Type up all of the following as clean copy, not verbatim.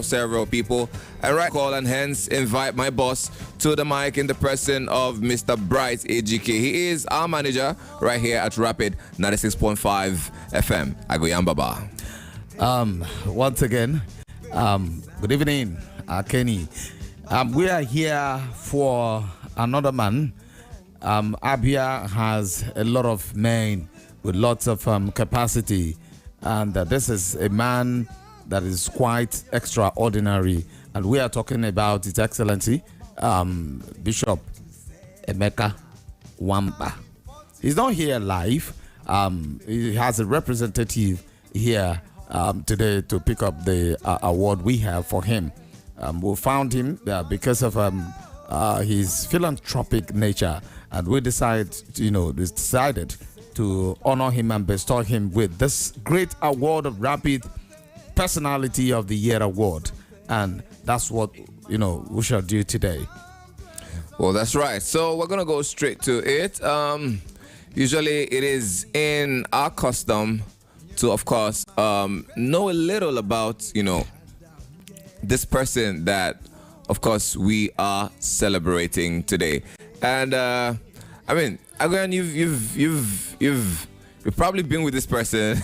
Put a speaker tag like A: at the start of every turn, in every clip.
A: several people. And right call and hence invite my boss to the mic in the person of Mr. Bright AGK. He is our manager right here at Rapid 96.5 FM. Agoyambaba.
B: Once again, good evening, Kenny. We are here for another man. Abia has a lot of men with lots of capacity, and this is a man that is quite extraordinary, and we are talking about His Excellency Bishop Emeka Nwamba. He's not here live. He has a representative here today to pick up the award we have for him. We found him because of his philanthropic nature, and we decided to honor him and bestow him with this great award of Rapid Personality of the Year award, and that's what we shall do today.
A: Well, that's right. So we're gonna go straight to it. Usually, it is in our custom to, of course, know a little about this person that, of course, we are celebrating today. And I mean, again, you've probably been with this person.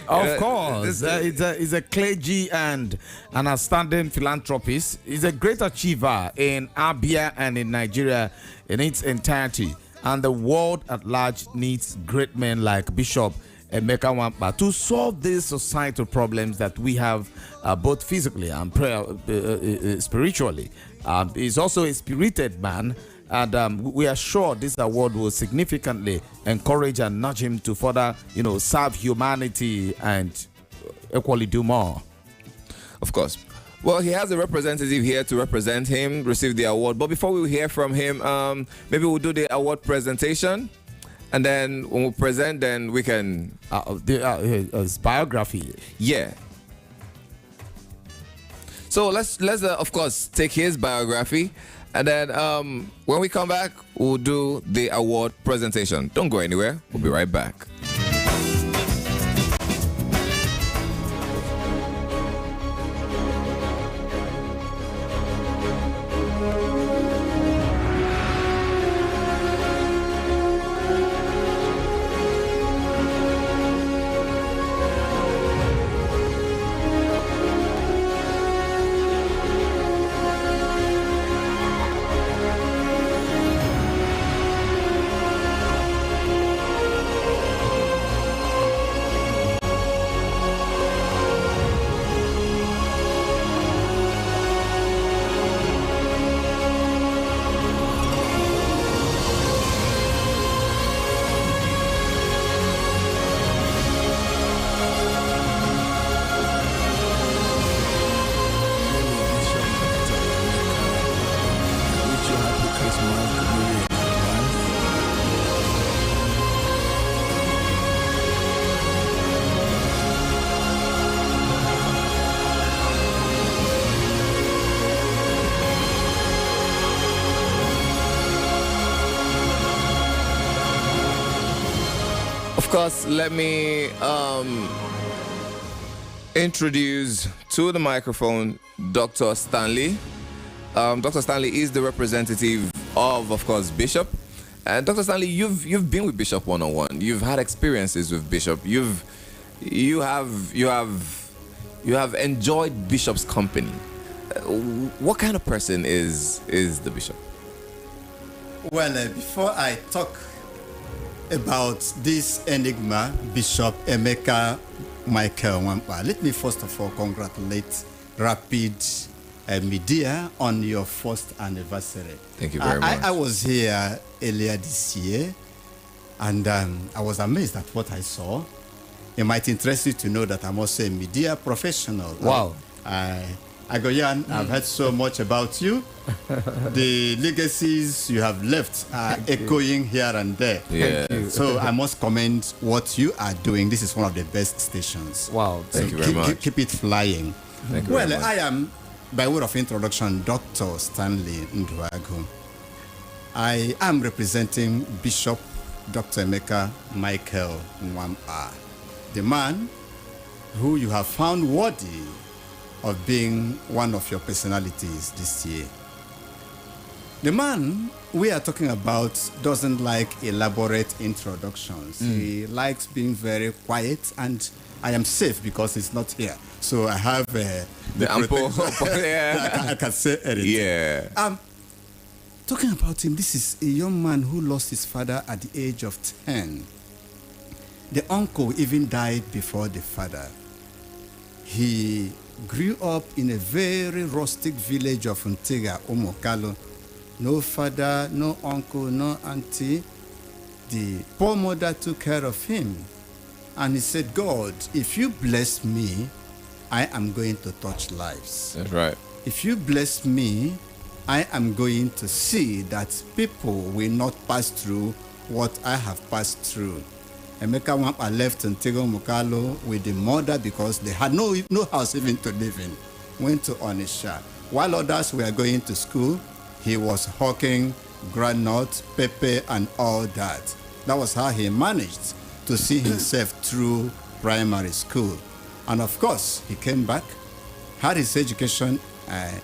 B: Of course, he's a clergy and an outstanding philanthropist. He's a great achiever in Abia and in Nigeria in its entirety. And the world at large needs great men like Bishop Emeka Nwamba to solve these societal problems that we have, both physically and spiritually. He's also a spirited man, and we are sure this award will significantly encourage and nudge him to further, serve humanity and equally do more.
A: Of course. Well, he has a representative here to represent him, receive the award. But before we hear from him, maybe we'll do the award presentation. And then when we present, then we can...
B: his biography.
A: Yeah. So let's of course, take his biography. And then when we come back, we'll do the award presentation. Don't go anywhere. We'll be right back. Of course, let me introduce to the microphone Dr. Stanley. Dr. Stanley is the representative of course, Bishop. And Dr. Stanley, you've been with Bishop one-on-one. You've had experiences with Bishop. You have enjoyed Bishop's company. What kind of person is the Bishop?
C: Well, before I talk about this enigma, Bishop Emeka Michael Nwamba, let me first of all congratulate Rapid Media on your first anniversary.
A: Thank you very much.
C: I was here earlier this year, and I was amazed at what I saw. It might interest you to know that I'm also a media professional.
B: Wow.
C: Agoyan, I've heard so much about you. The legacies you have left are echoing here and there.
A: Yeah.
C: So I must commend what you are doing. This is one of the best stations.
B: Wow.
A: Thank you very much.
C: Keep it flying.
A: Thank you very much.
C: I am, by way of introduction, Dr. Stanley Nduagu. I am representing Bishop Dr. Emeka Michael Nwamba, the man who you have found worthy of being one of your personalities this year. The man we are talking about doesn't like elaborate introductions. He likes being very quiet, and I am safe because he's not here. So I have
A: The ample. Yeah.
C: I can say anything.
A: Yeah.
C: Talking about him, this is a young man who lost his father at the age of 10. The uncle even died before the father. He grew up in a very rustic village of Ntega, Omokalo. No father, no uncle, no auntie. The poor mother took care of him. And he said, God, if you bless me, I am going to touch lives.
A: That's right.
C: If you bless me, I am going to see that people will not pass through what I have passed through. Emeka Wampa left Ntego Mukalo with the mother because they had no house even to live in. Went to Onisha. While others were going to school, he was hawking groundnut, pepper, and all that. That was how he managed to see himself through primary school. And of course, he came back, had his education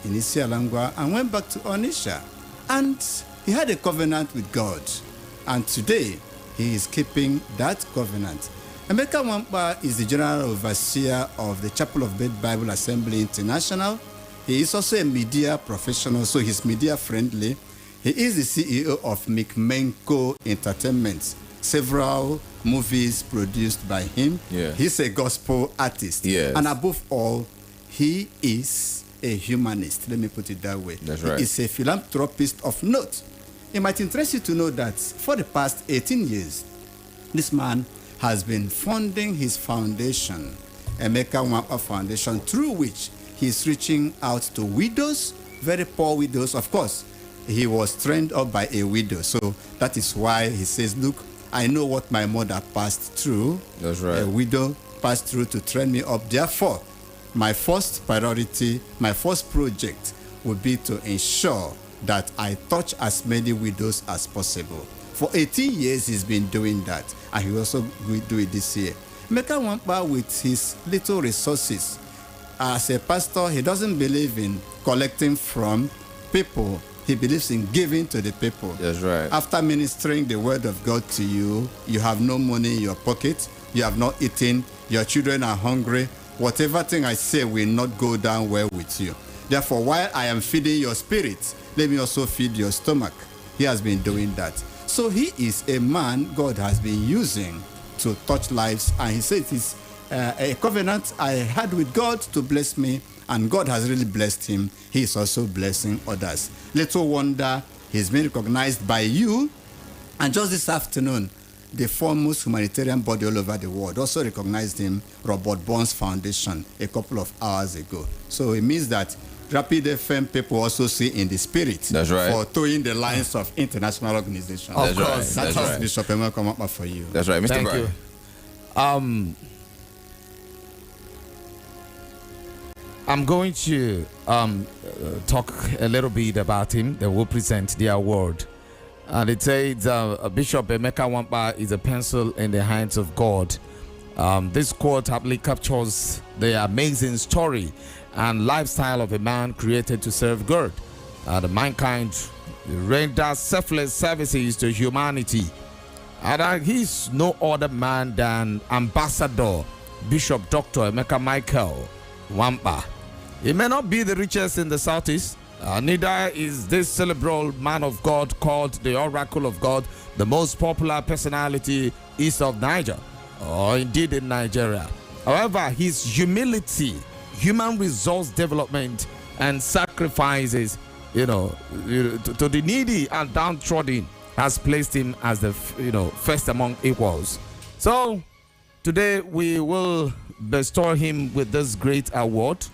C: in Isialangwa, and went back to Onisha. And he had a covenant with God. And today, he is keeping that covenant. Emeka Wampa is the general overseer of the Chapel of Faith Bible Assembly International. He is also a media professional, so he's media friendly. He is the CEO of Mikmenko Entertainment. Several movies produced by him.
A: Yeah.
C: He's a gospel artist.
A: Yes.
C: And above all, he is a humanist. Let me put it that way.
A: That's right.
C: He is a philanthropist of note. It might interest you to know that for the past 18 years, this man has been funding his foundation, Emeka Wampa Foundation, through which he is reaching out to widows, very poor widows. Of course, he was trained up by a widow. So that is why he says, look, I know what my mother passed through.
A: That's right.
C: A widow passed through to train me up. Therefore, my first priority, my first project would be to ensure that I touch as many widows as possible. For 18 years, he's been doing that, and he also will do it this year. Emeka Wampa, with his little resources, as a pastor, he doesn't believe in collecting from people. He believes in giving to the people.
A: That's right.
C: After ministering the word of God to you, you have no money in your pocket, you have not eaten, your children are hungry. Whatever thing I say will not go down well with you. Therefore, while I am feeding your spirit, let me also feed your stomach. He has been doing that. So he is a man God has been using to touch lives. And he said it is a covenant I had with God to bless me. And God has really blessed him. He is also blessing others. Little wonder he's been recognized by you. And just this afternoon, the foremost humanitarian body all over the world also recognized him, Robert Burns Foundation, a couple of hours ago. So it means that Rapid FM people also see in the spirit.
A: That's right.
C: For towing the lines of international organizations.
A: That's right.
C: That's
A: That's
C: how
A: right.
C: Bishop Emeka come up for you.
A: That's right, Mr.
B: Thank
A: Brian.
B: you. I'm going to talk a little bit about him. They will present the award. And it says Bishop Emeka Wampa is a pencil in the hands of God. This quote aptly captures the amazing story and lifestyle of a man created to serve God. The mankind renders selfless services to humanity. And he's no other man than Ambassador Bishop Dr. Emeka Michael Wampa. He may not be the richest in the Southeast, neither is this cerebral man of God called the Oracle of God the most popular personality east of Niger, or indeed in Nigeria. However, his humility, human resource development, and sacrifices, to the needy and downtrodden has placed him as the first among equals. So today we will bestow him with this great award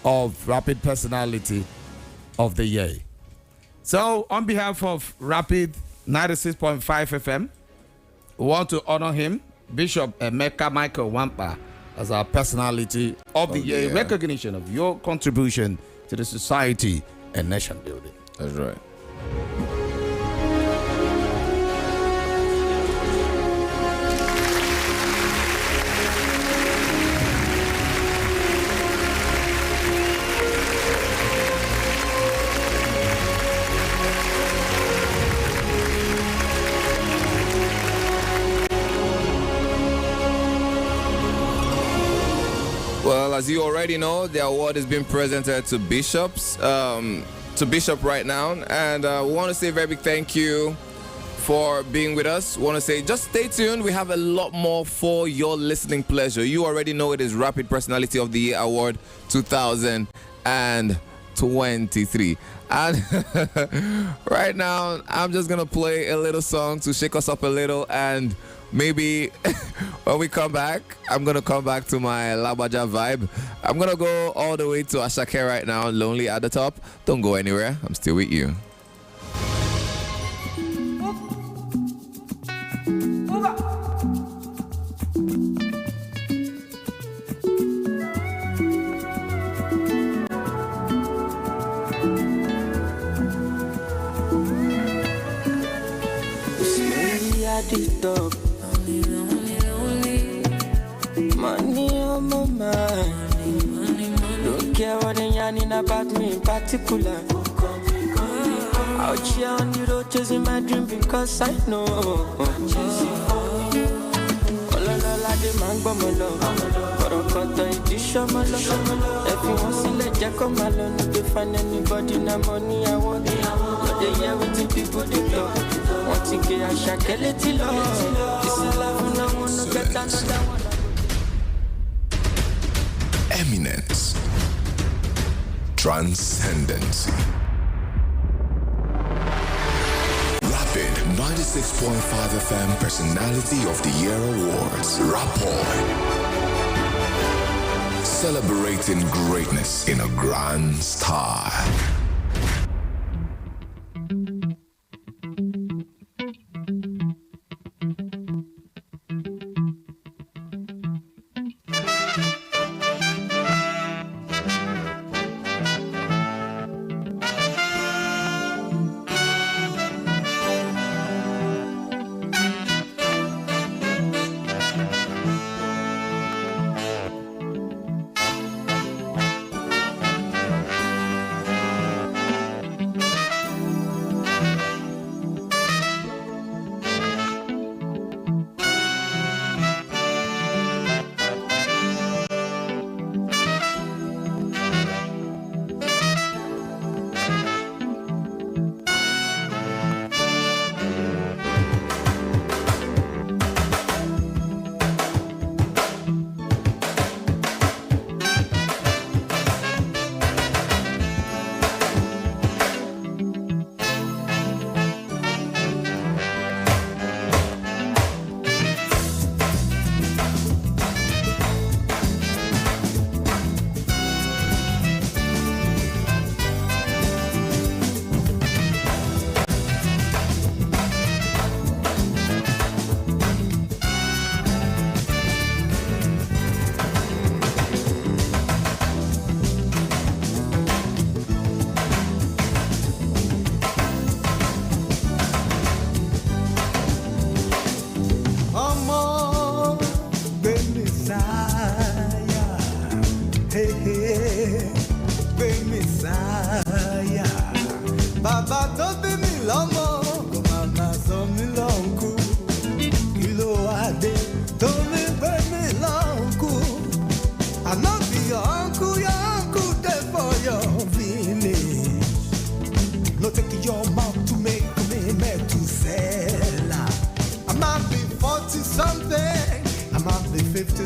B: of Rapid Personality of the Year. So on behalf of Rapid 96.5 FM, we want to honor him, Bishop Emeka Michael Wampa, as our Personality of the Year, recognition of your contribution to the society and nation building.
A: That's right. as you already know, the award is being presented to bishops, to Bishop right now. And we want to say a very big thank you for being with us. We want to say just stay tuned. We have a lot more for your listening pleasure. You already know it is Rapid Personality of the Year Award 2023. And right now, I'm just going to play a little song to shake us up a little. And maybe when we come back, I'm going to come back to my Labaja vibe. I'm going to go all the way to Ashake right now, Lonely at the Top. Don't go anywhere. I'm still with you.
D: Top. Money on my mind. Don't care what they yarning about me in particular. Out here on the road chasing my dream because I know. Ololola de mango molo. Korokoto idisho molo. Everyone see let Jack come alone. If they find anybody na money I want. But they hear what the people they talk. Want to get a shakeleti love. This is love and I wanna get another one.
E: Eminence. Transcendency. Rapid 96.5 FM Personality of the Year Awards. Rapport. Celebrating greatness in a grand style.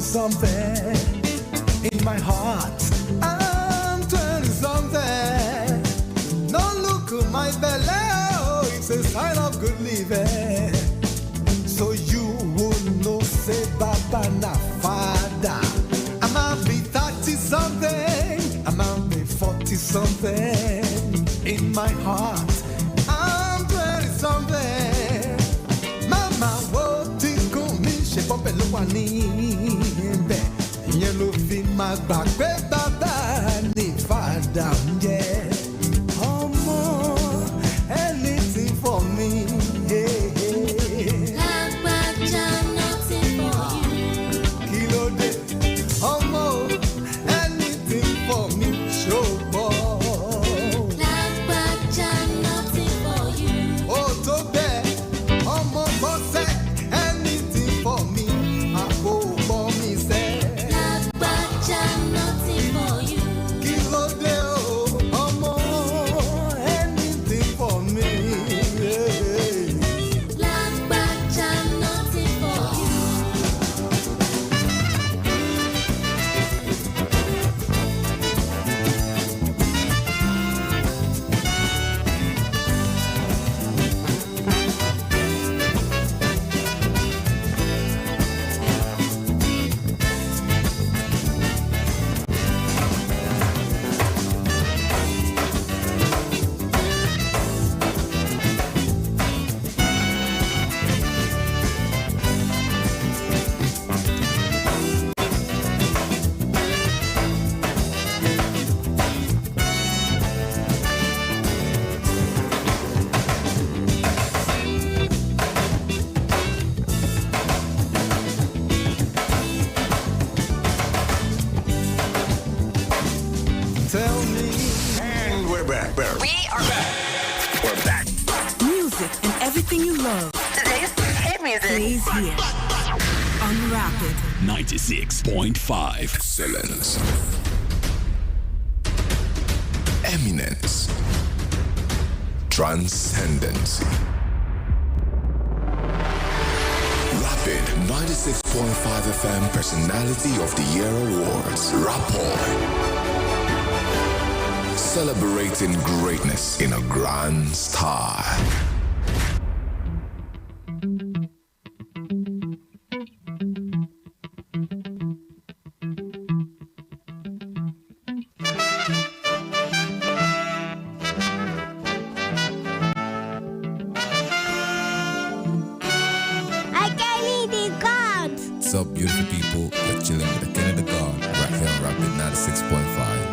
F: Something in my heart, I'm 20 something. No look at my belly, oh, it's a sign of good living. So you would know, say Baba na Father. I might be 30 something, I might be 40 something. In my heart, I'm 20 something. Mama, what is going to she pop a look at me? Yellow fin my back, baba, ni father, yeah. Oh, more, anything for me, yeah. Nothing for you. Kilo de, oh, more, anything for me, show ball. Nothing for you. Oh, to bed, oh, more, boss, anything for me. I go for me, say. Nothing
E: We're back.
G: We are back.
E: We're back.
H: Music and everything you love.
G: Today's hit music.
H: Plays here on Rapid
E: 96.5. Excellence. Eminence. Transcendence. Rapid 96.5 FM Personality of the Year Awards. Rapport. Celebrating greatness in a grand style.
A: What's up, beautiful people? You're chilling with the Kenny the God right here on Rapid 96.5.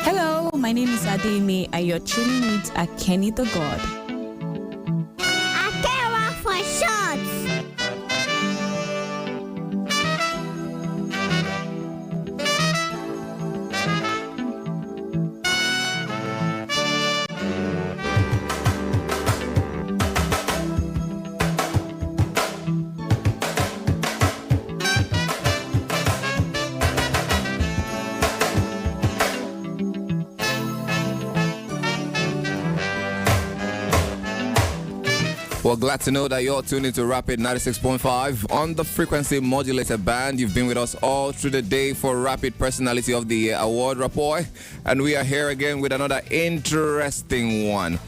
I: Hello, my name is Ademe and you're tuning with Kenny the God.
J: Akewa for short.
A: Well, glad to know that you're tuned into Rapid 96.5 on the frequency modulated band. You've been with us all through the day for Rapid Personality of the Year Award Rapport, and we are here again with another interesting one.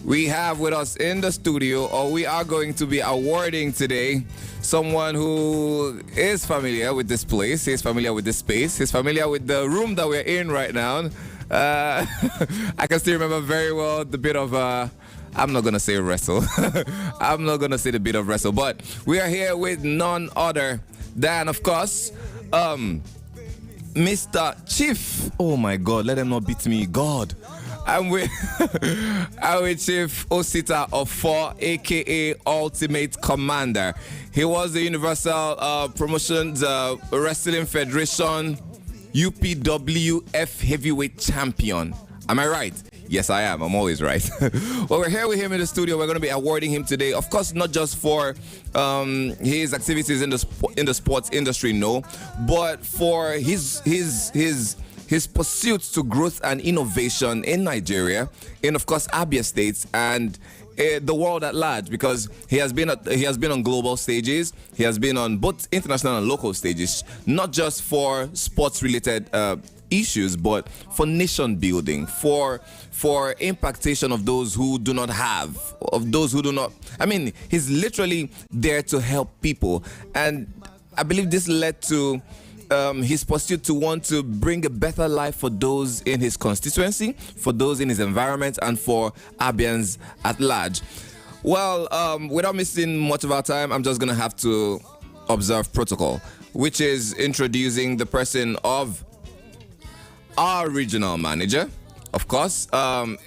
A: We have with us in the studio, or we are going to be awarding today, someone who is familiar with this place, he's familiar with this space, he's familiar with the room that we're in right now. I can still remember very well the bit of I'm not going to say wrestle. I'm not going to say the bit of wrestle. But we are here with none other than, of course, Mr. Chief. Oh, my God. Let them not beat me. God. I'm with Chief Osita of 4, a.k.a. Ultimate Commander. He was the Universal Promotions Wrestling Federation UPWF Heavyweight Champion. Am I right? Yes, I am. I'm always right. Well, we're here with him in the studio. We're going to be awarding him today. Of course, not just for his activities in the sports industry, no, but for his pursuits to growth and innovation in Nigeria, in of course Abia States and the world at large, because he has been on global stages. He has been on both international and local stages, not just for sports related issues, but for nation building, for impactation of those who do not have, of those who do not. I mean, he's literally there to help people, and I believe this led to his pursuit to want to bring a better life for those in his constituency, for those in his environment, and for Abians at large. Well, without missing much of our time, I'm just going to have to observe protocol, which is introducing the person of our regional manager. Of course,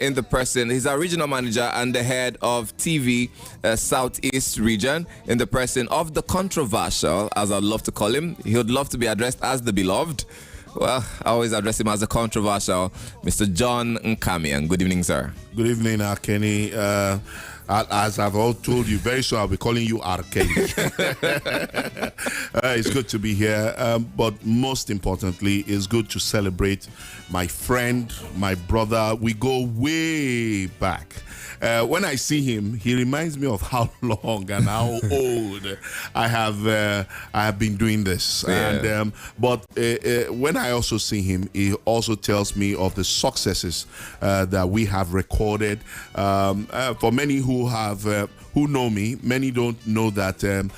A: in the person, he's our regional manager and the head of TV Southeast region, in the person of the controversial, as I'd love to call him. He would love to be addressed as the beloved. Well, I always address him as the controversial, Mr. John Nkamian. Good evening, sir.
K: Good evening, Kenny. As I've all told you, very soon I'll be calling you Kenny. It's good to be here, but most importantly, it's good to celebrate my friend, my brother. We go way back. When I see him, he reminds me of how long and how old I have been doing this. Yeah. And but when I also see him, he also tells me of the successes that we have recorded. For many who know me, many don't know that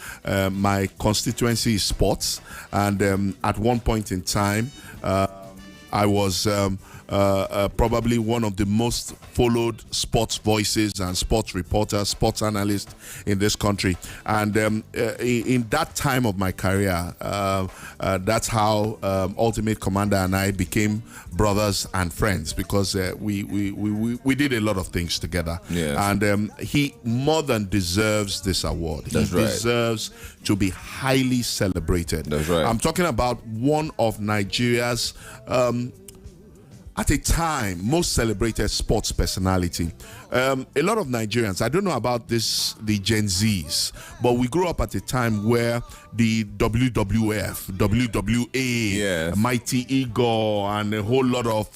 K: my constituency is sports, and at one point in time, I was probably one of the most followed sports voices and sports reporters, sports analysts in this country. And in that time of my career, that's how Ultimate Commander and I became brothers and friends, because we did a lot of things together.
A: Yes.
K: And he more than deserves this award.
A: That's
K: he
A: right.
K: deserves to be highly celebrated.
A: That's right.
K: I'm talking about one of Nigeria's at a time most celebrated sports personality. A lot of Nigerians, I don't know about this, the Gen Zs, but we grew up at a time where the WWF, WWA,
A: Yes.
K: Mighty Eagle, and a whole lot of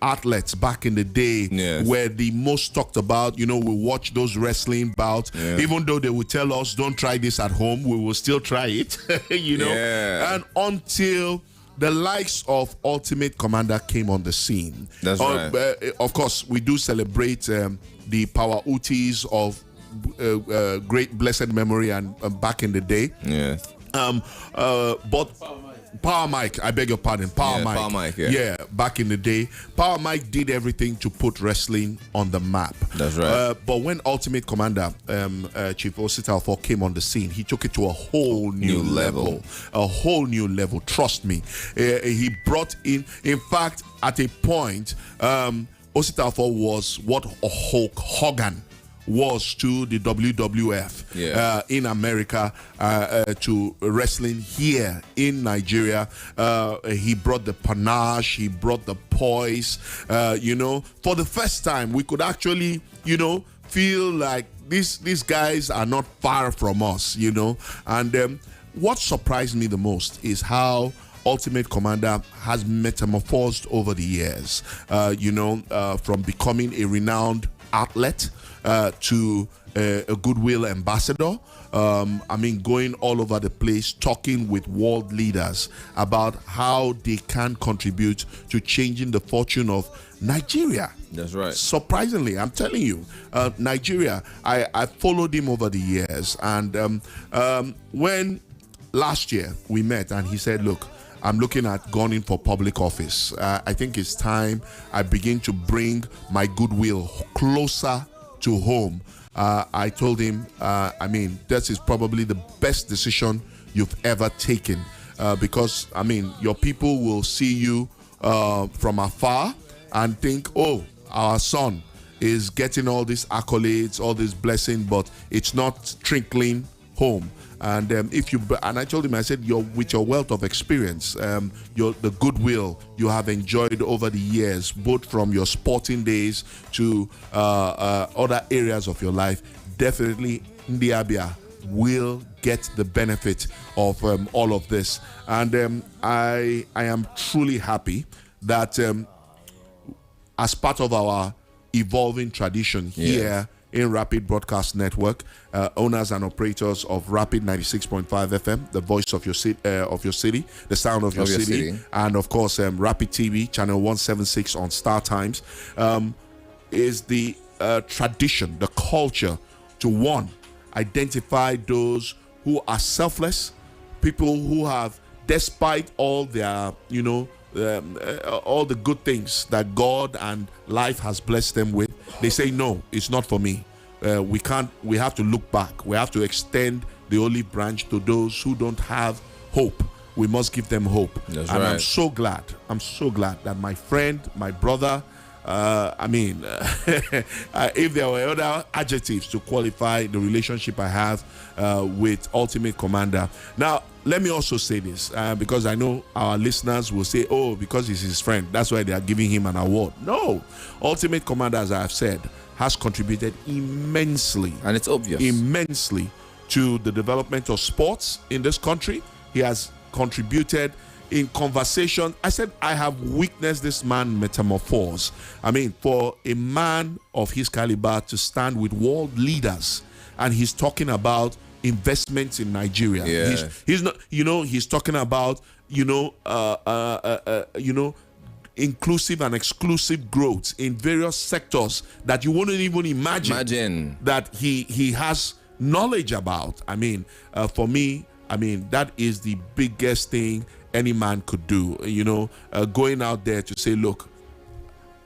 K: athletes back in the day
A: Yes.
K: were the most talked about. You know, we watch those wrestling bouts,
A: Yeah.
K: even though they would tell us, don't try this at home, we will still try it, you know.
A: Yeah.
K: And until the likes of Ultimate Commander came on the scene.
A: That's right.
K: Of course, we do celebrate the Power Utis of great blessed memory and back in the day.
A: Yes.
K: But Power Mike, I beg your pardon, Power
A: Yeah,
K: Mike.
A: Power Mike, yeah.
K: Back in the day, Power Mike did everything to put wrestling on the map.
A: That's right.
K: But when Ultimate Commander, Chief Osita Alfor, came on the scene, he took it to a whole new level. A whole new level, trust me. He brought in fact, at a point, Osita Alfor was what Hulk Hogan was to the WWF in America, to wrestling here in Nigeria. He brought the panache, he brought the poise. You know, for the first time, we could actually, you know, feel like these guys are not far from us, you know. And what surprised me the most is how Ultimate Commander has metamorphosed over the years, you know, from becoming a renowned athlete to a goodwill ambassador. I mean, going all over the place, talking with world leaders about how they can contribute to changing the fortune of Nigeria.
A: That's right.
K: Surprisingly, I'm telling you, Nigeria, I followed him over the years. And when last year we met and he said, look, I'm looking at going in for public office. I think it's time I begin to bring my goodwill closer to home. I told him, I mean, this is probably the best decision you've ever taken, because, I mean, your people will see you from afar and think, oh, our son is getting all these accolades, all this blessing, but it's not trickling home. And I told him, I said, with your wealth of experience, the goodwill you have enjoyed over the years, both from your sporting days to other areas of your life, definitely Ndiabia will get the benefit of all of this. And I am truly happy that as part of our evolving tradition here in Rapid Broadcast Network, owners and operators of Rapid 96.5 FM, the voice of your city, the sound of your city, and of course Rapid TV, channel 176 on Star Times, is the tradition, the culture to identify those who are selfless, people who have, despite all their, you know, all the good things that God and life has blessed them with, they say, no, it's not for me. We have to look back. We have to extend the olive branch to those who don't have hope. We must give them hope.
A: That's
K: and
A: right.
K: I'm so glad that my friend, my brother, I mean, if there were other adjectives to qualify the relationship I have with Ultimate Commander. Now, let me also say this, because I know our listeners will say, oh, because he's his friend, that's why they are giving him an award. No, Ultimate Commander, as I have said, has contributed immensely.
A: And it's obvious.
K: Immensely to the development of sports in this country. He has contributed in conversation. I said, I have witnessed this man metamorphose. I mean, for a man of his caliber to stand with world leaders and he's talking about investments in Nigeria.
A: Yeah.
K: He's not, you know, he's talking about, you know, inclusive and exclusive growth in various sectors that you wouldn't even imagine that he has knowledge about. I mean, for me, I mean, that is the biggest thing any man could do. Going out there to say, look,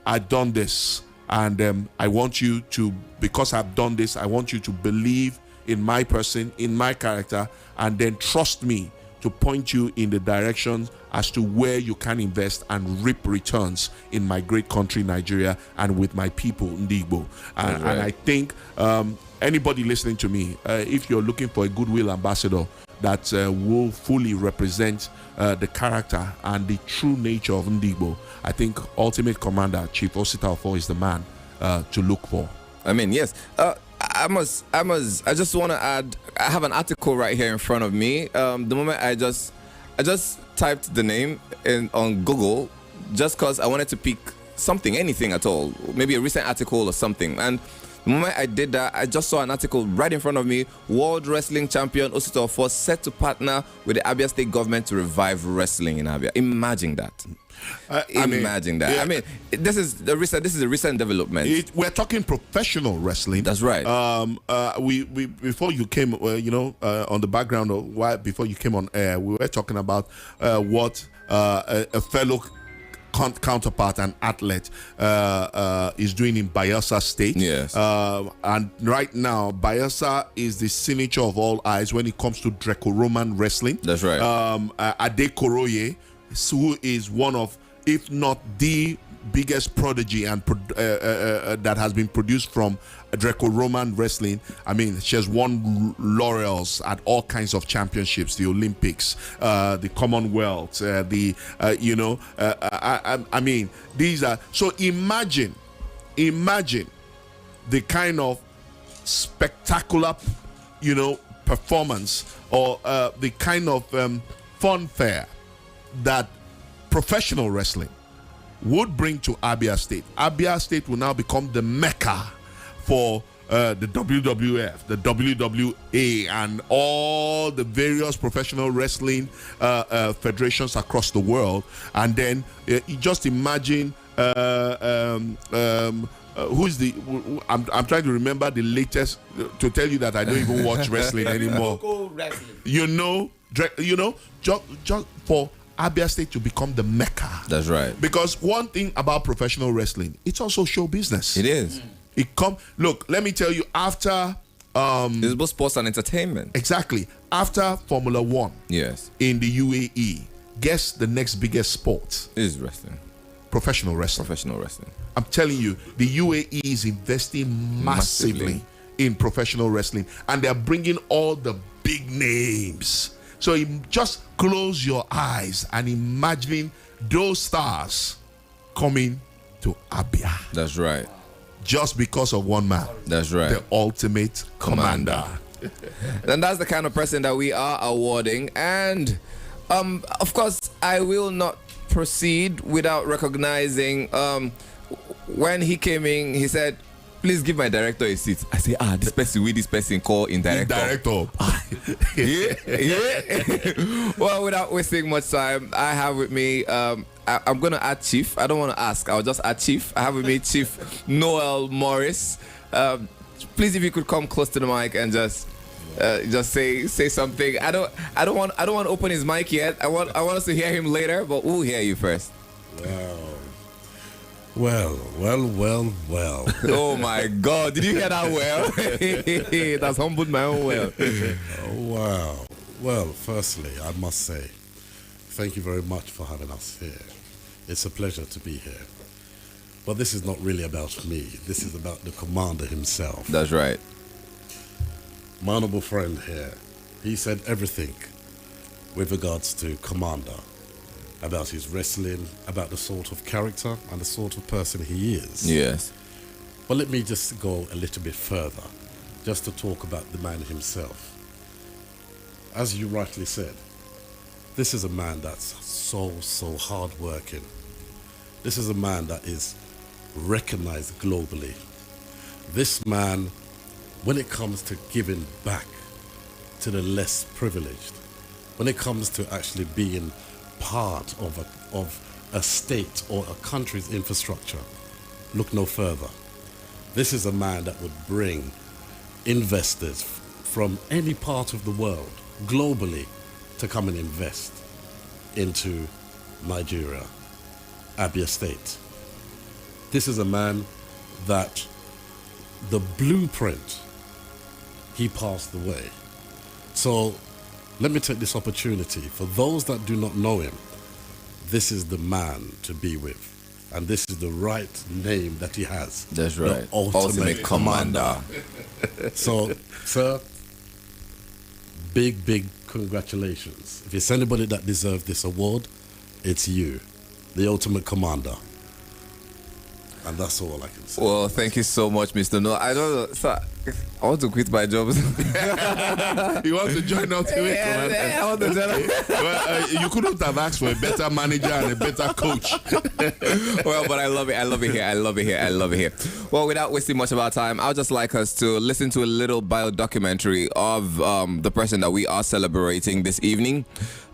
K: I've done this, and I want you to, because I've done this, I want you to believe in my person, in my character, and then trust me to point you in the direction as to where you can invest and reap returns in my great country, Nigeria, and with my people, Ndigbo. And I think anybody listening to me, if you're looking for a goodwill ambassador that will fully represent the character and the true nature of Ndigbo, I think Ultimate Commander Chief Osita Ofor is the man to look for.
A: I mean, yes. I just want to add, I have an article right here in front of me. The moment I just typed the name on Google, just because I wanted to pick something, anything at all, maybe a recent article or something. And the moment I did that, I just saw an article right in front of me. World Wrestling Champion Osita Ofor set to partner with the Abia State government to revive wrestling in Abia. Imagine that. Imagine that.
K: Yeah.
A: I mean, this is a recent development.
K: We're talking professional wrestling.
A: That's right.
K: We before you came, on the background of why before you came on air, we were talking about what a fellow counterpart and athlete is doing in Bayelsa State.
A: Yes.
K: And right now, Bayelsa is the signature of all eyes when it comes to Greco-Roman wrestling.
A: That's right.
K: Ade Koroye, who is one of, if not the biggest prodigy and that has been produced from Greco-Roman wrestling. I mean, she has won laurels at all kinds of championships, the Olympics, the Commonwealth, I mean, these are, so imagine the kind of spectacular, performance, or the kind of funfair that professional wrestling would bring to Abia State. Abia State will now become the mecca for the WWF, the WWE, and all the various professional wrestling federations across the world. And then you just imagine who's the? I'm trying to remember the latest to tell you that I don't even watch wrestling anymore. Just for Abia State to become the mecca.
A: That's right.
K: Because one thing about professional wrestling, it's also show business.
A: It is.
K: Look, let me tell you, after
A: it's both sports and entertainment.
K: Exactly. After Formula One,
A: yes,
K: in the UAE, guess the next biggest sport
A: is wrestling.
K: Professional wrestling.
A: Professional wrestling.
K: I'm telling you, the UAE is investing massively in professional wrestling, and they're bringing all the big names. So you just close your eyes and imagine those stars coming to Abia.
A: That's right.
K: Just because of one man.
A: That's right.
K: The Ultimate Commander.
A: And that's the kind of person that we are awarding. And of course, I will not proceed without recognizing when he came in, he said, please give my director a seat. I say, this person call in director. Yeah. Well, without wasting much time, I have with me, I'm going to add Chief. I don't want to ask. I'll just add Chief. I have with me Chief Noel Morris. Please, if you could come close to the mic and just say something. I don't want to open his mic yet. I want us to hear him later, but we'll hear you first.
J: Well.
A: Oh my God! Did you hear that? Well, that's humbled my own well.
J: Oh wow. Well, firstly, I must say, thank you very much for having us here. It's a pleasure to be here. But this is not really about me. This is about the commander himself.
A: That's right.
J: My honorable friend here, he said everything with regards to Commander, about his wrestling, about the sort of character and the sort of person he is.
A: Yes.
J: But let me just go a little bit further, just to talk about the man himself. As you rightly said, this is a man that's so hardworking. This is a man that is recognized globally. This man, when it comes to giving back to the less privileged, when it comes to actually being part of a state or a country's infrastructure, look no further. This is a man that would bring investors from any part of the world, globally, to come and invest. into Nigeria, Abia State. This is a man that the blueprint, he passed away. So let me take this opportunity. For those that do not know him, this is the man to be with. And this is the right name that he has.
A: That's
J: The
A: right.
J: Ultimate Commander. So, sir, big congratulations. If it's anybody that deserves this award, it's you, the Ultimate Commander. And that's all I can say.
A: Well, thank you so much, Mr. No. I don't know. Sir, I want to quit my job.
K: You want to join Ultimate Commander?
A: Yeah, I want to join.
K: Well, you couldn't have asked for a better manager and a better coach.
A: Well, but I love it. I love it here. I love it here. I love it here. Well, without wasting much of our time, I would just like us to listen to a little bio documentary of the person that we are celebrating this evening,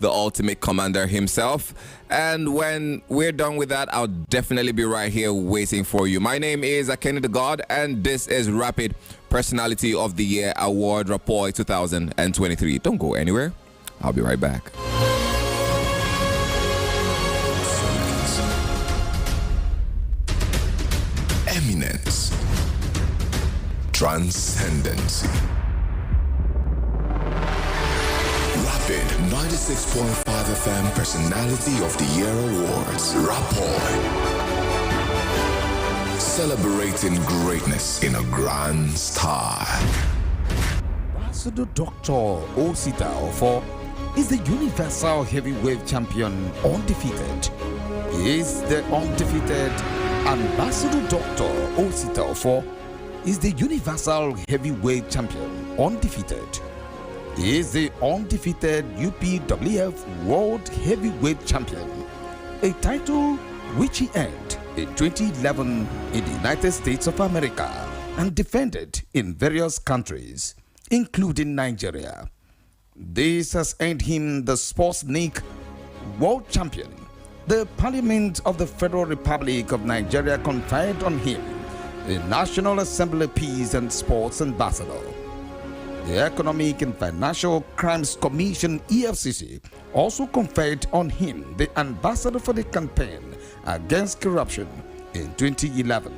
A: the Ultimate Commander himself. And when we're done with that, I'll definitely be right here waiting for you. My name is Akeni the God, and this is Rapid Personality of the Year Award Rapport 2023. Don't go anywhere. I'll be right back.
E: Eminence. Transcendency. Rapid 96.5 FM Personality of the Year Awards. Rapport. Celebrating greatness in a grand style.
B: Ambassador Dr. Osita Ofo is the Universal Heavyweight Champion undefeated. He is the undefeated Ambassador Dr. Osita Ofo is the Universal Heavyweight Champion undefeated. He is the undefeated UPWF World Heavyweight Champion, a title which he earned in 2011 in the United States of America and defended in various countries, including Nigeria. This has earned him the Sportsnik World Champion. The Parliament of the Federal Republic of Nigeria conferred on him the National Assembly Peace and Sports Ambassador. The Economic and Financial Crimes Commission, EFCC, also conferred on him the Ambassador for the Campaign Against Corruption in 2011.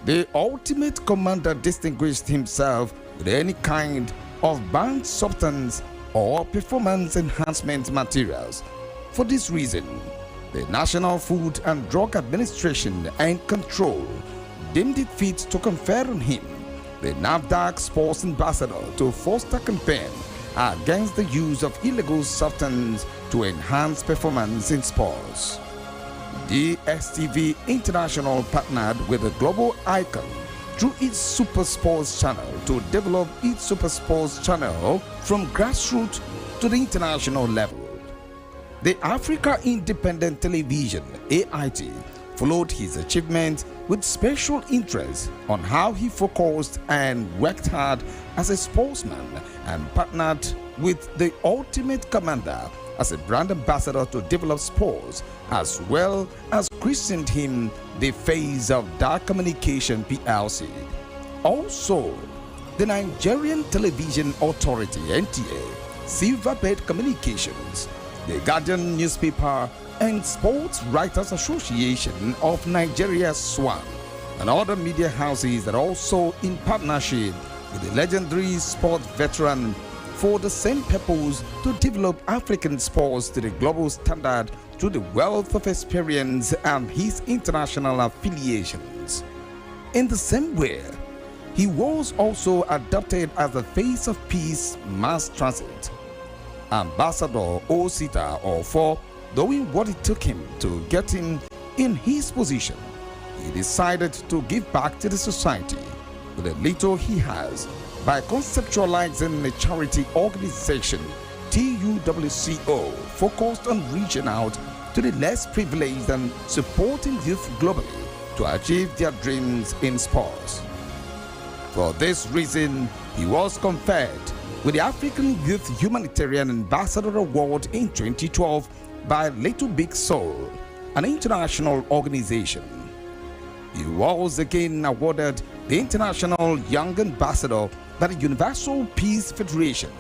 B: The Ultimate Commander distinguished himself with any kind of banned substance or performance enhancement materials. For this reason, the National Food and Drug Administration and Control deemed it fit to confer on him the NAFDAC Sports Ambassador to foster campaign against the use of illegal substance to enhance performance in sports. DSTV International partnered with the Global Icon through its Super Sports channel to develop its Super Sports channel from grassroots to the international level. The Africa Independent Television, AIT, followed his achievement with special interest on how he focused and worked hard as a sportsman and partnered with the Ultimate Commander as a brand ambassador to develop sports, as well as christened him the face of Dark Communication PLC. Also, the Nigerian Television Authority, NTA, Silverbird Communications, the Guardian newspaper, and Sports Writers Association of Nigeria, SWAN, and other media houses that are also in partnership with the legendary sport veteran for the same purpose to develop African sports to the global standard through the wealth of experience and his international affiliations. In the same way, he was also adopted as the face of peace mass transit. Ambassador Osita Ofo, knowing what it took him to get him in his position, he decided to give back to the society with the little he has by conceptualizing a charity organization, TUWCO, focused on reaching out to the less privileged and supporting youth globally to achieve their dreams in sports. For this reason, he was conferred with the African Youth Humanitarian Ambassador Award in 2012 by Little Big Soul, an international organization. He was again awarded the International Young Ambassador by the Universal Peace Federation,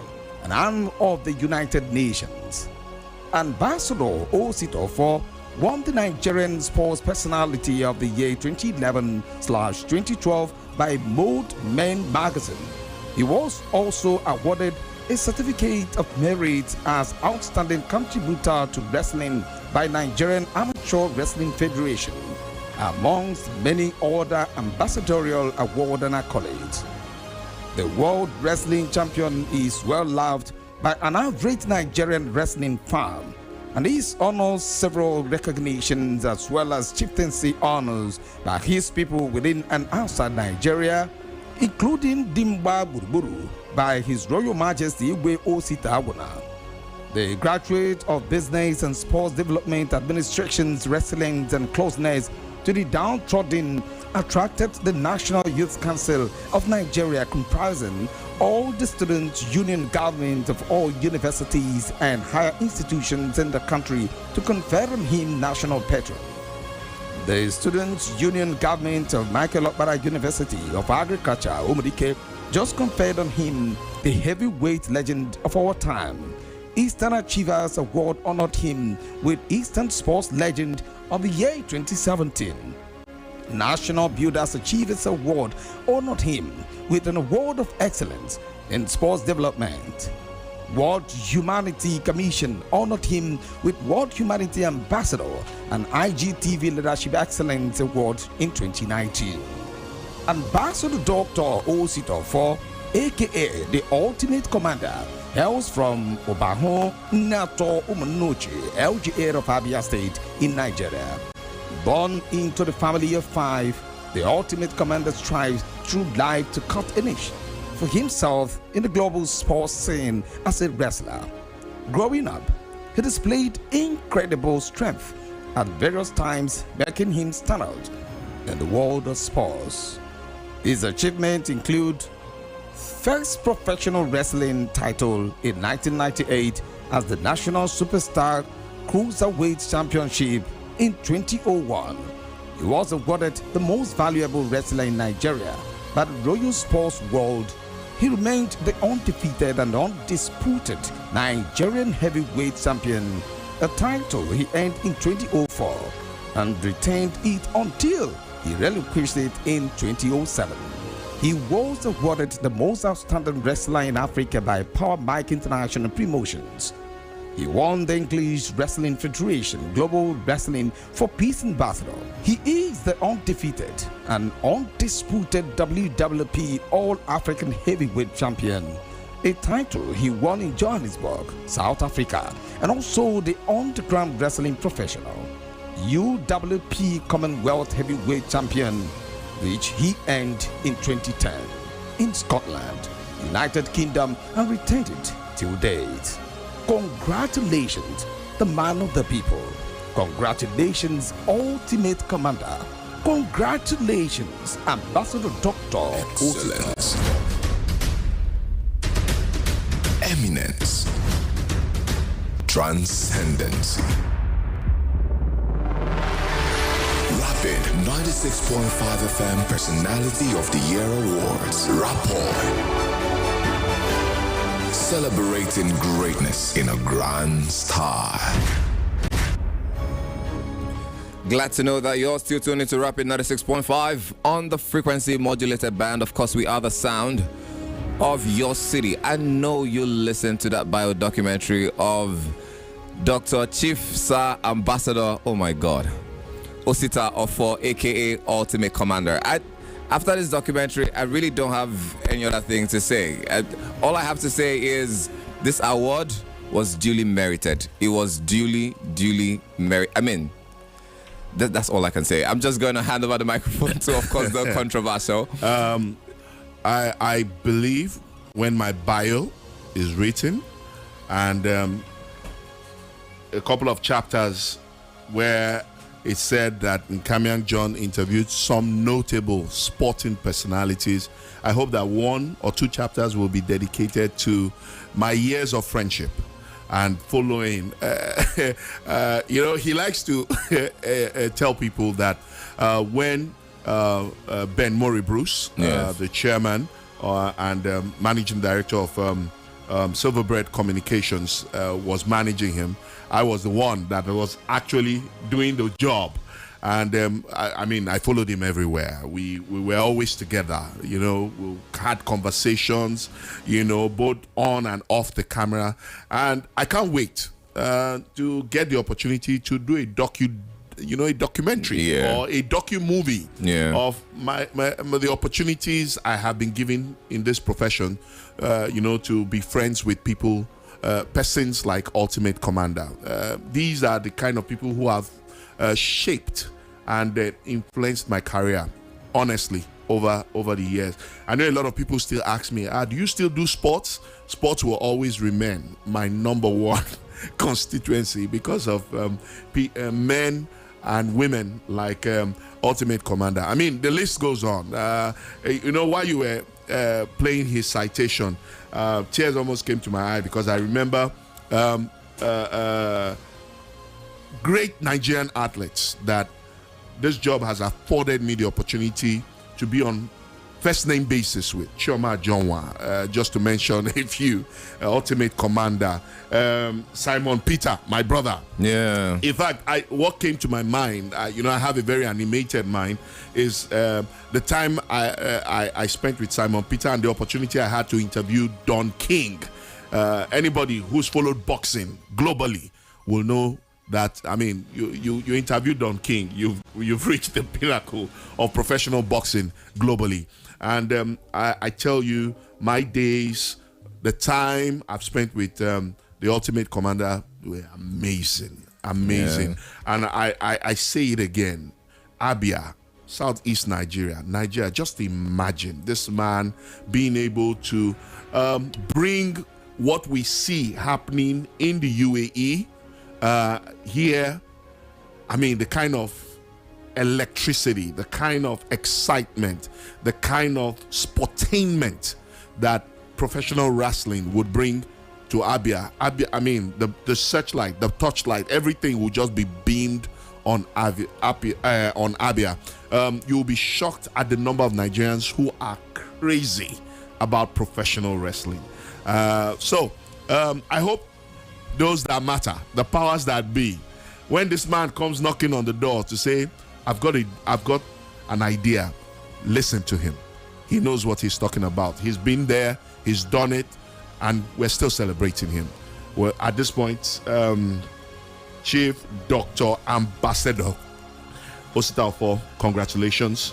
B: an arm of the United Nations. Ambassador Ositofo won the Nigerian Sports Personality of the Year 2011/2012 by Mode Men magazine. He was also awarded a certificate of merit as outstanding contributor to wrestling by Nigerian Amateur Wrestling Federation, amongst many other ambassadorial awards and accolades. The World Wrestling Champion is well loved by an average Nigerian wrestling fan, and he honors several recognitions as well as chieftaincy honors by his people within and outside Nigeria, including Dimba Buruburu by His Royal Majesty Igwe Osita Aguna. The graduate of Business and Sports Development Administration's Wrestling and Closeness to the Downtrodden attracted the National Youth Council of Nigeria, comprising all the student union government of all universities and higher institutions in the country, to confer on him national patron. The Students' Union Government of Michael Okpara University of Agriculture, Umudike, just conferred on him the heavyweight legend of our time. Eastern Achievers Award honored him with Eastern Sports Legend of the Year 2017. National Builders Achievers Award honored him with an Award of Excellence in Sports Development. World Humanity Commission honored him with World Humanity Ambassador and IGTV Leadership Excellence Award in 2019. Ambassador Dr. Ositofo, aka the Ultimate Commander, hails from Obaho, Nato Umunochi, LGA of Abia State in Nigeria. Born into the family of 5, the Ultimate Commander strives through life to cut a niche for himself in the global sports scene as a wrestler. Growing up, he displayed incredible strength at various times, making him stand out in the world of sports. His achievements include first professional wrestling title in 1998 as the National Superstar Cruiserweight Championship in 2001. He was awarded the most valuable wrestler in Nigeria by the Royal Sports World. He remained the undefeated and undisputed Nigerian heavyweight champion, a title he earned in 2004 and retained it until he relinquished it in 2007. He was awarded the most outstanding wrestler in Africa by Power Mike International Promotions. He won the English Wrestling Federation Global Wrestling for Peace Ambassador. He is the undefeated and undisputed WWP All-African Heavyweight Champion, a title he won in Johannesburg, South Africa, and also the Underground Wrestling Professional UWP Commonwealth Heavyweight Champion, which he earned in 2010 in Scotland, United Kingdom, and retained it till date. Congratulations, the man of the people. Congratulations, Ultimate Commander. Congratulations, Ambassador Dr.
E: Excellence. Eminence. Transcendence. Rapid 96.5 FM Personality of the Year Awards. Rapport. Celebrating greatness in a grand style.
A: Glad to know that you're still tuned into Rapid 96.5 on the frequency modulated band. Of course, we are the sound of your city. I know you listened to that bio documentary of Dr. Chief Sir Ambassador, oh my God, Osita Ofo, aka Ultimate Commander. After this documentary, I really don't have any other thing to say. All I have to say is this award was duly merited. It was duly merited. I mean, that's all I can say. I'm just going to hand over the microphone to, of course, the controversial.
K: I believe when my bio is written and a couple of chapters where it said that Nkamiang John interviewed some notable sporting personalities, I hope that 1 or 2 chapters will be dedicated to my years of friendship and following. He likes to tell people that when Ben Murray Bruce,
A: yes,
K: the chairman and managing director of Silverbread Communications was managing him. I was the one that was actually doing the job. And I mean, I followed him everywhere. We were always together, you know. We had conversations, you know, both on and off the camera. And I can't wait to get the opportunity to do a documentary or a docu-movie of the opportunities I have been given in this profession, you know, to be friends with people, persons like Ultimate Commander. These are the kind of people who have shaped and influenced my career, honestly, over the years. I know a lot of people still ask me, do you still do sports? Sports will always remain my number one constituency because of men and women like Ultimate Commander. I mean, the list goes on. You know, while you were playing his citation, tears almost came to my eye because I remember great Nigerian athletes that this job has afforded me the opportunity to be on first name basis with. Chioma Jonwa, just to mention a few. Ultimate Commander, Simon Peter, my brother.
A: Yeah.
K: In fact, what came to my mind, you know, I have a very animated mind, is the time I spent with Simon Peter and the opportunity I had to interview Don King. Anybody who's followed boxing globally will know that, I mean, you interviewed Don King, you've reached the pinnacle of professional boxing globally. And I tell you, my days, the time I've spent with the Ultimate Commander were amazing. Yeah. And I say it again, Abia, Southeast Nigeria, just imagine this man being able to bring what we see happening in the UAE here. I mean, the kind of electricity, the kind of excitement, the kind of sportainment that professional wrestling would bring to Abia. I mean, the searchlight, the touchlight, everything will just be beamed on Abia. You'll be shocked at the number of Nigerians who are crazy about professional wrestling. So I hope those that matter, the powers that be, when this man comes knocking on the door to say, I've got an idea, listen to him. He knows what he's talking about. He's been there, he's done it, and we're still celebrating him. Well, at this point, Chief Dr. Ambassador Osita, congratulations.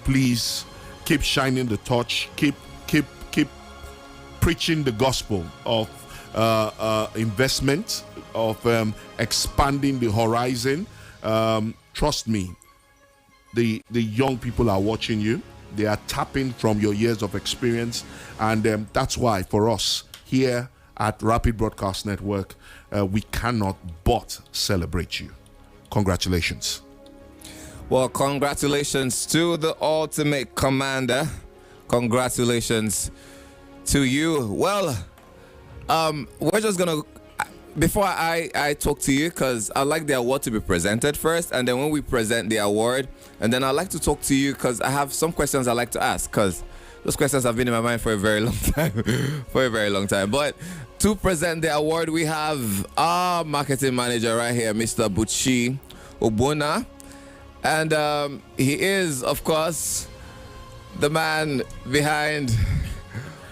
K: Please keep shining the torch, keep preaching the gospel of investment, of expanding the horizon. Trust me, the young people are watching you. They are tapping from your years of experience, and that's why for us here at Rapid Broadcast Network, we cannot but celebrate you. Congratulations.
A: Well, congratulations to the Ultimate Commander. Congratulations to you. Well, we're just gonna, before I talk to you, because I'd like the award to be presented first, and then when we present the award, and then I'd like to talk to you because I have some questions I'd like to ask, because those questions have been in my mind for a very long time. But to present the award, we have our marketing manager right here, Mr. Buchi Obuna, and he is, of course, the man behind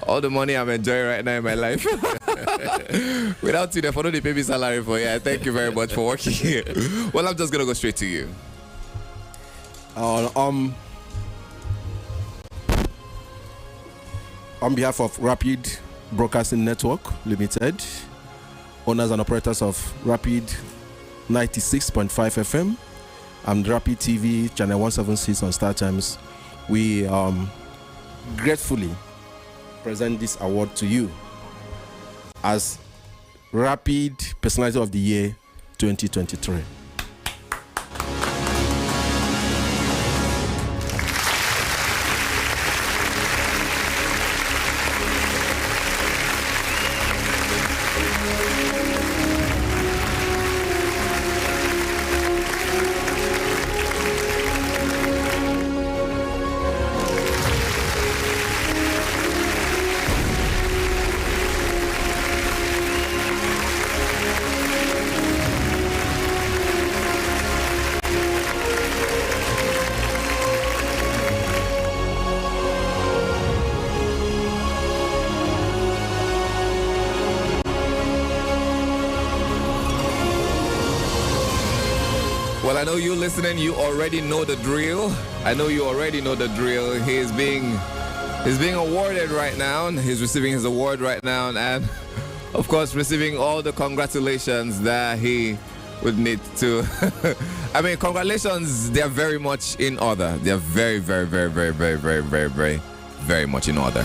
A: all the money I'm enjoying right now in my life. Without you, they follow the baby salary for you. Thank you very much for working here. Well, I'm just gonna go straight to you.
L: On behalf of Rapid Broadcasting Network Limited, owners and operators of Rapid 96.5 FM and Rapid TV Channel 176 on Star Times, we gratefully present this award to you as Rapid Personality of the Year 2023.
A: Well, I know you listening, you already know the drill. He's being awarded right now. He's receiving his award right now, and of course receiving all the congratulations that he would need to. I mean, congratulations, they're very much in order. They're very, very, very, very, very, very, very, very, very much in order.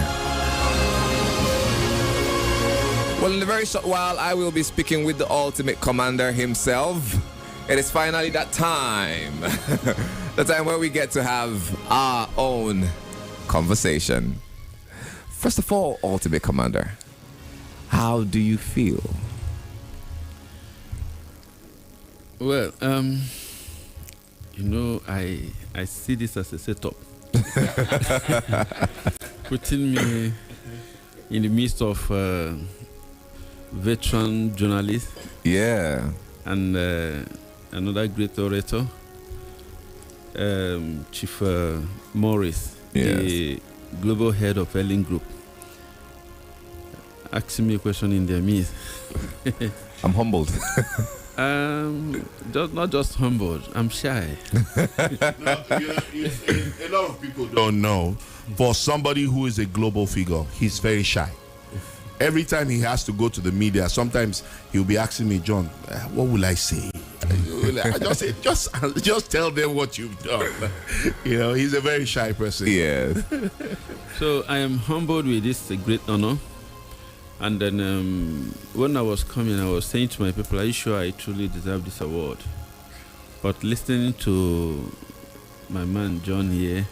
A: Well, in a very short while, I will be speaking with the ultimate commander himself. It is finally that time. The time where we get to have our own conversation. First of all, ultimate commander, how do you feel?
M: Well, I see this as a setup. Putting me in the midst of veteran journalists.
A: Yeah.
M: And another great orator, Chief Morris, the global head of Elling Group. Asking me a question in their midst.
A: I'm humbled.
M: Not just humbled, I'm shy.
K: A lot of people don't know. For somebody who is a global figure, he's very shy. Every time he has to go to the media, sometimes he'll be asking me, John, what will I say? I just say, just tell them what you've done. He's a very shy person.
A: Yes.
M: So I am humbled with this great honor. And then when I was coming, I was saying to my people, are you sure I truly deserve this award? But listening to my man John here,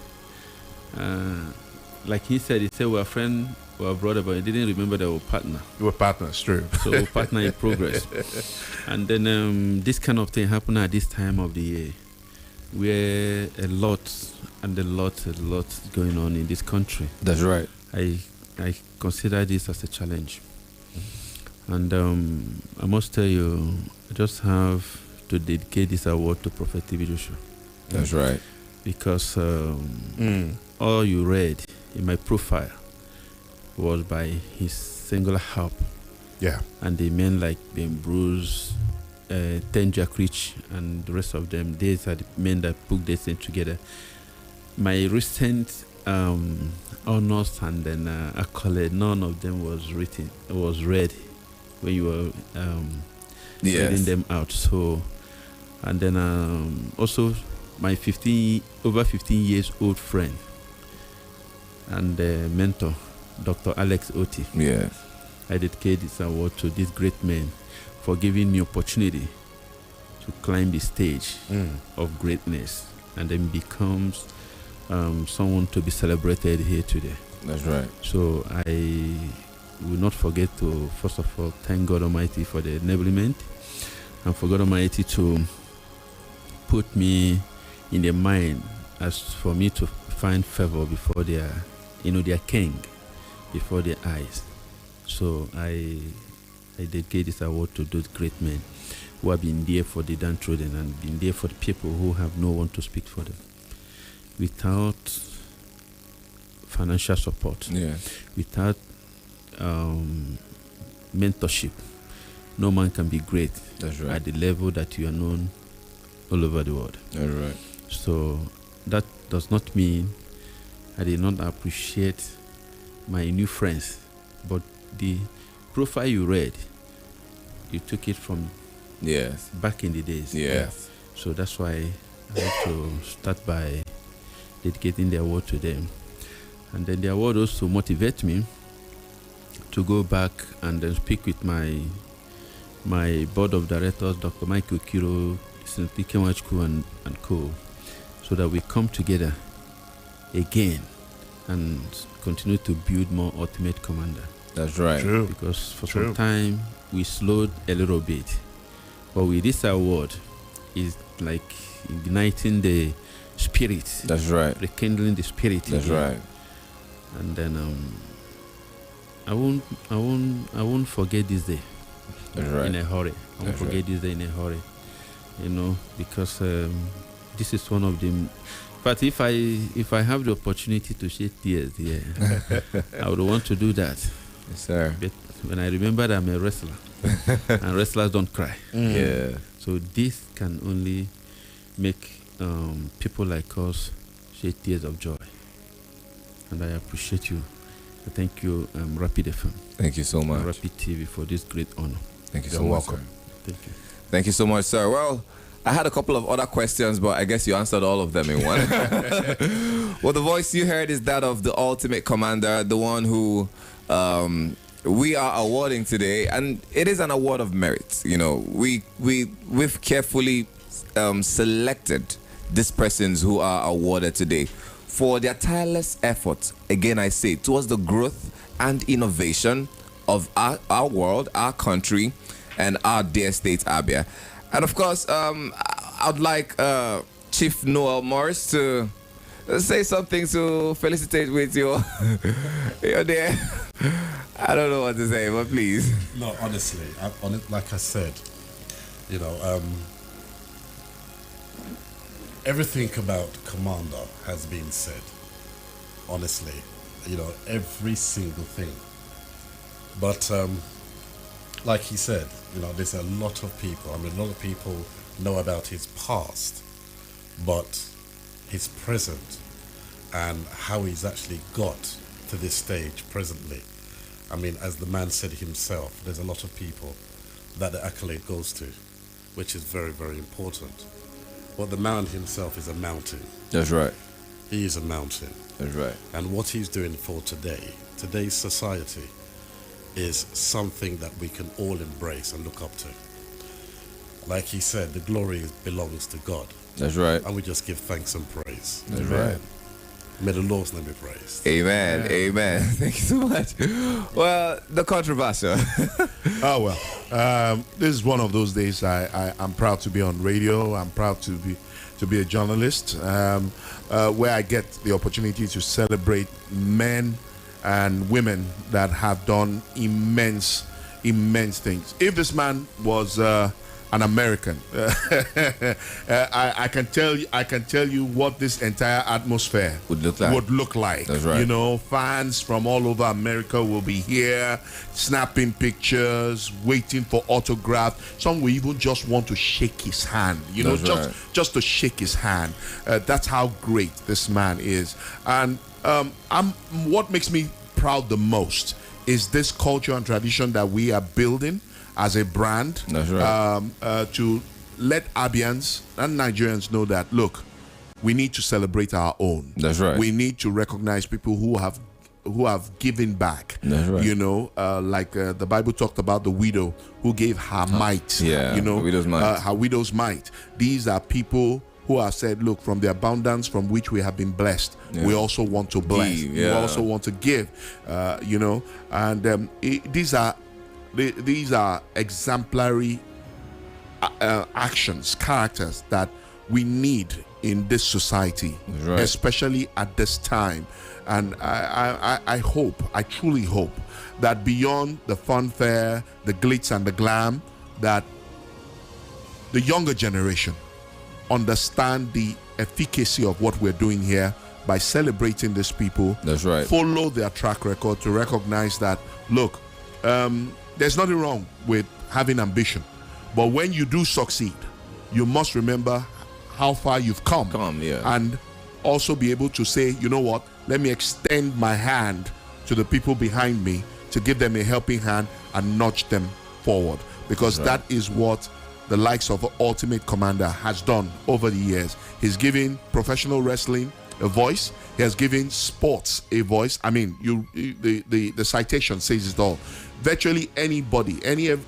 M: like he said we're friend, we're brother, but he didn't remember that we're partner.
K: You were partners, true.
M: So we're partner in progress. And then this kind of thing happened at this time of the year, where a lot going on in this country.
A: That's right.
M: I consider this as a challenge. And I must tell you, I just have to dedicate this award to Prophet T.B. Joshua.
A: That's right.
M: Because all you read in my profile was by his singular help.
K: Yeah.
M: And the men like Ben Bruce, Ten Jack Rich, and the rest of them, these are the men that put this thing together. My recent honors and then accolade, none of them was read when you were reading them out. So, and then also my over 15 years old friend and mentor, Dr. Alex Oti.
A: Yeah.
M: I dedicate this award to this great man for giving me opportunity to climb the stage of greatness and then becomes someone to be celebrated here today.
A: That's right.
M: So I will not forget to, first of all, thank God Almighty for the enablement, and for God Almighty to put me in the mind as for me to find favor before their king, before their eyes. So I dedicate this award to those great men who have been there for the downtrodden and been there for the people who have no one to speak for them. Without financial support, without mentorship, no man can be great.
A: That's right.
M: At the level that you are known all over the world.
A: That's right.
M: So that does not mean I did not appreciate my new friends, but the profile you read, you took it from back in the days.
A: Yes.
M: So that's why I have to start by dedicating the award to them. And then the award also motivates me to go back and then speak with my board of directors, Dr. Michael Kiro, Kenwachku and co, so that we come together again and continue to build more ultimate commander.
A: That's right.
K: True.
M: Because for some time we slowed a little bit, but with this award is like igniting the spirit.
A: That's right.
M: Rekindling the spirit.
A: That's
M: again.
A: right.
M: And then I won't forget this day.
A: That's right.
M: In a hurry. I won't forget this day in a hurry. Because this is one of them. But if I have the opportunity to shed tears here, I would want to do that.
A: Yes, sir.
M: But when I remember that I'm a wrestler, and wrestlers don't cry.
A: Yeah.
M: So this can only make people like us shed tears of joy. And I appreciate you. Thank you, Rapid FM.
A: Thank you so much.
M: Rapid TV for this great honor.
A: Thank you
M: You're
A: so much,
M: welcome.
A: sir.
M: Thank you.
A: Thank you so much, sir. Well, I had a couple of other questions, but I guess you answered all of them in one. Well, the voice you heard is that of the ultimate commander, the one who we are awarding today, and it is an award of merit. You know, we've carefully selected these persons who are awarded today for their tireless efforts, again I say, towards the growth and innovation of our world, our country, and our dear state, Abia. And of course, I'd like Chief Noel Morris to say something to felicitate with your dear. I don't know what to say, but please.
J: No, honestly, like I said, you know, everything about Commander has been said. Honestly, you know, every single thing. But like he said, you know, there's a lot of people. I mean, a lot of people know about his past, but his present and how he's actually got to this stage presently. I mean, as the man said himself, there's a lot of people that the accolade goes to, which is very, very important. But the man himself is a mountain.
A: That's right.
J: He is a mountain.
A: That's right.
J: And what he's doing for today's society, is something that we can all embrace and look up to. Like he said, the glory belongs to God.
A: That's right.
J: And we just give thanks and praise.
A: That's right.
J: May the Lord's name be praised.
A: Amen. Amen. Thank you so much. Well, the controversial.
K: Oh, well. This is one of those days I'm proud to be on radio. I'm proud to be a journalist, where I get the opportunity to celebrate men and women that have done immense things. If this man was an American, I can tell you what this entire atmosphere
A: would look like.
K: That's
A: right.
K: You know, fans from all over America will be here, snapping pictures, waiting for autographs. Some will even just want to shake his hand. You know, just to shake his hand. That's how great this man is. And what makes me proud the most is this culture and tradition that we are building as a brand.
A: That's right.
K: To let Abians and Nigerians know that, look, we need to celebrate our own.
A: That's right.
K: We need to recognize people who have given back.
A: That's right.
K: You know, like the Bible talked about the widow who gave her mite.
A: Yeah,
K: you know,
A: widow's mite.
K: Her widow's mite. These are people who have said, look, from the abundance from which we have been blessed, we also want to bless. We also want to give. You know, and these are exemplary actions, characters that we need in this society, especially at this time. And I truly hope that beyond the funfair, the glitz and the glam, that the younger generation understand the efficacy of what we're doing here by celebrating these people.
A: That's right.
K: Follow their track record to recognize that, look, there's nothing wrong with having ambition, but when you do succeed, you must remember how far you've come, and also be able to say, you know what, let me extend my hand to the people behind me to give them a helping hand and nudge them forward, because that is what the likes of Ultimate Commander has done over the years. He's given professional wrestling a voice. He has given sports a voice. I mean, the citation says it all. Virtually anybody,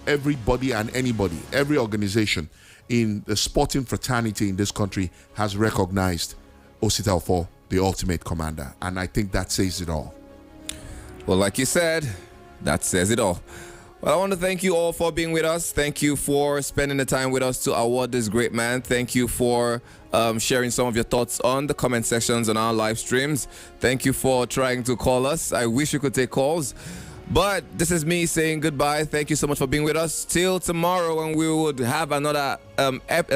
K: everybody and anybody, every organization in the sporting fraternity in this country has recognized Osita Ofor, the Ultimate Commander. And I think that says it all.
A: Well, like you said, that says it all. Well, I want to thank you all for being with us. Thank you for spending the time with us to award this great man. Thank you for sharing some of your thoughts on the comment sections on our live streams. Thank you for trying to call us. I wish you could take calls. But this is me saying goodbye. Thank you so much for being with us. Till tomorrow, when we would have another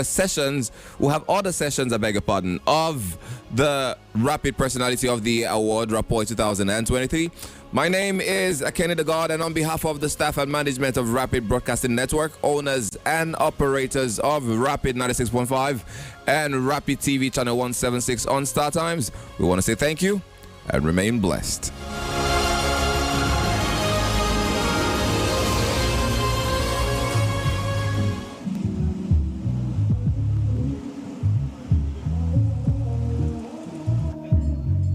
A: sessions. We'll have other sessions, I beg your pardon, of the Rapid Personality of the Award, Rapport 2023. My name is Kenny the God, and on behalf of the staff and management of Rapid Broadcasting Network, owners and operators of Rapid 96.5 and Rapid TV Channel 176 on Star Times, we want to say thank you and remain blessed.